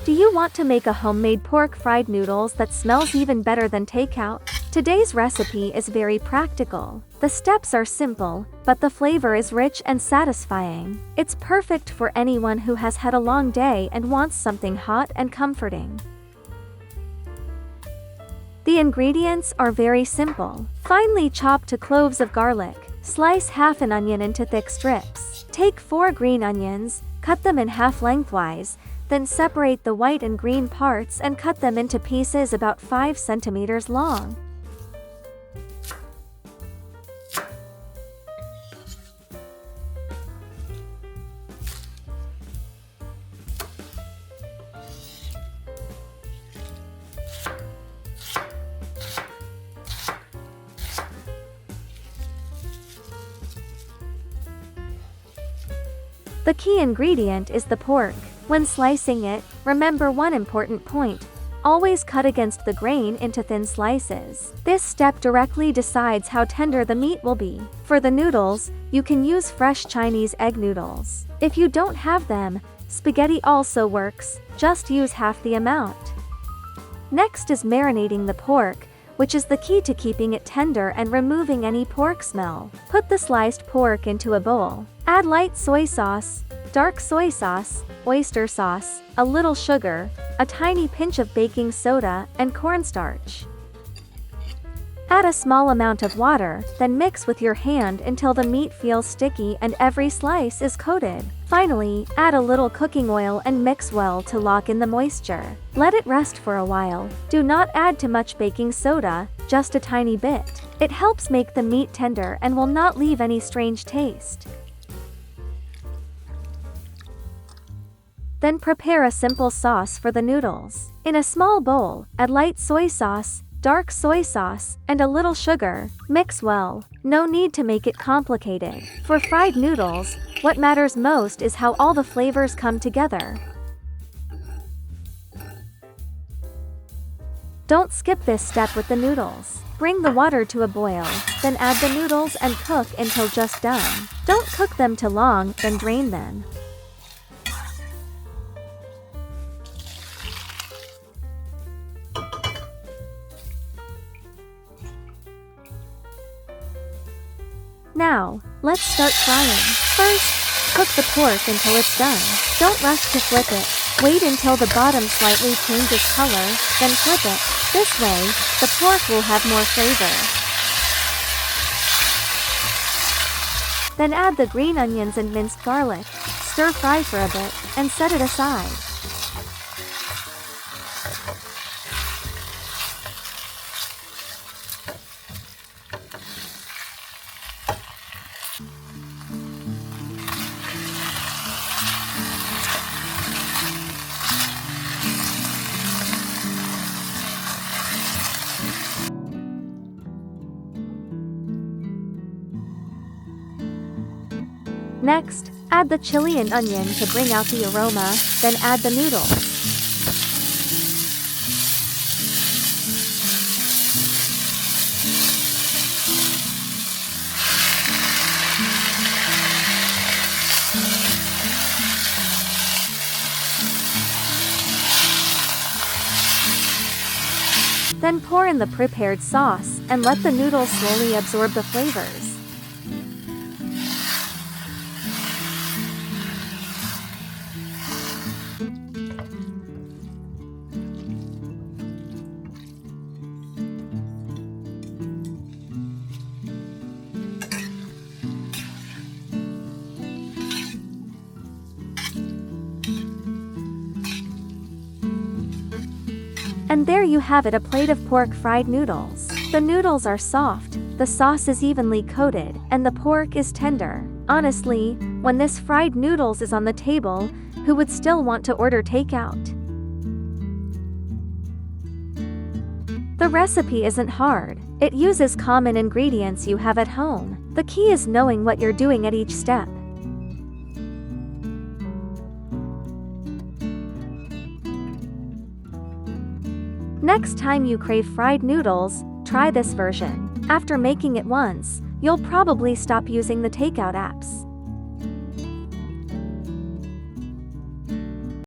Do you want to make a homemade pork fried noodles that smells even better than takeout? Today's recipe is very practical. The steps are simple, but the flavor is rich and satisfying. It's perfect for anyone who has had a long day and wants something hot and comforting. The ingredients are very simple. Finely chopped cloves of garlic. Slice half an onion into thick strips. Take 4 green onions, cut them in half lengthwise, then separate the white and green parts and cut them into pieces about 5 centimeters long. The key ingredient is the pork. When slicing it, remember one important point. Always cut against the grain into thin slices. This step directly decides how tender the meat will be. For the noodles, you can use fresh Chinese egg noodles. If you don't have them, spaghetti also works, just use half the amount. Next is marinating the pork, which is the key to keeping it tender and removing any pork smell. Put the sliced pork into a bowl. Add light soy sauce, dark soy sauce, oyster sauce, a little sugar, a tiny pinch of baking soda, and cornstarch. Add a small amount of water, then mix with your hand until the meat feels sticky and every slice is coated. Finally, add a little cooking oil and mix well to lock in the moisture. Let it rest for a while. Do not add too much baking soda, just a tiny bit. It helps make the meat tender and will not leave any strange taste. Then prepare a simple sauce for the noodles. In a small bowl, add light soy sauce, dark soy sauce, and a little sugar. Mix well. No need to make it complicated. For fried noodles, what matters most is how all the flavors come together. Don't skip this step with the noodles. Bring the water to a boil, then add the noodles and cook until just done. Don't cook them too long, then drain them. Now, let's start frying. First, cook the pork until it's done. Don't rush to flip it. Wait until the bottom slightly changes color, then flip it. This way, the pork will have more flavor. Then add the green onions and minced garlic. Stir fry for a bit, and set it aside. Next, add the chili and onion to bring out the aroma, then add the noodles. Then pour in the prepared sauce, and let the noodles slowly absorb the flavors. And there you have it, a plate of pork fried noodles. The noodles are soft, the sauce is evenly coated, and the pork is tender. Honestly, when this fried noodles is on the table, who would still want to order takeout? The recipe isn't hard. It uses common ingredients you have at home. The key is knowing what you're doing at each step. Next time you crave fried noodles, try this version. After making it once, you'll probably stop using the takeout apps.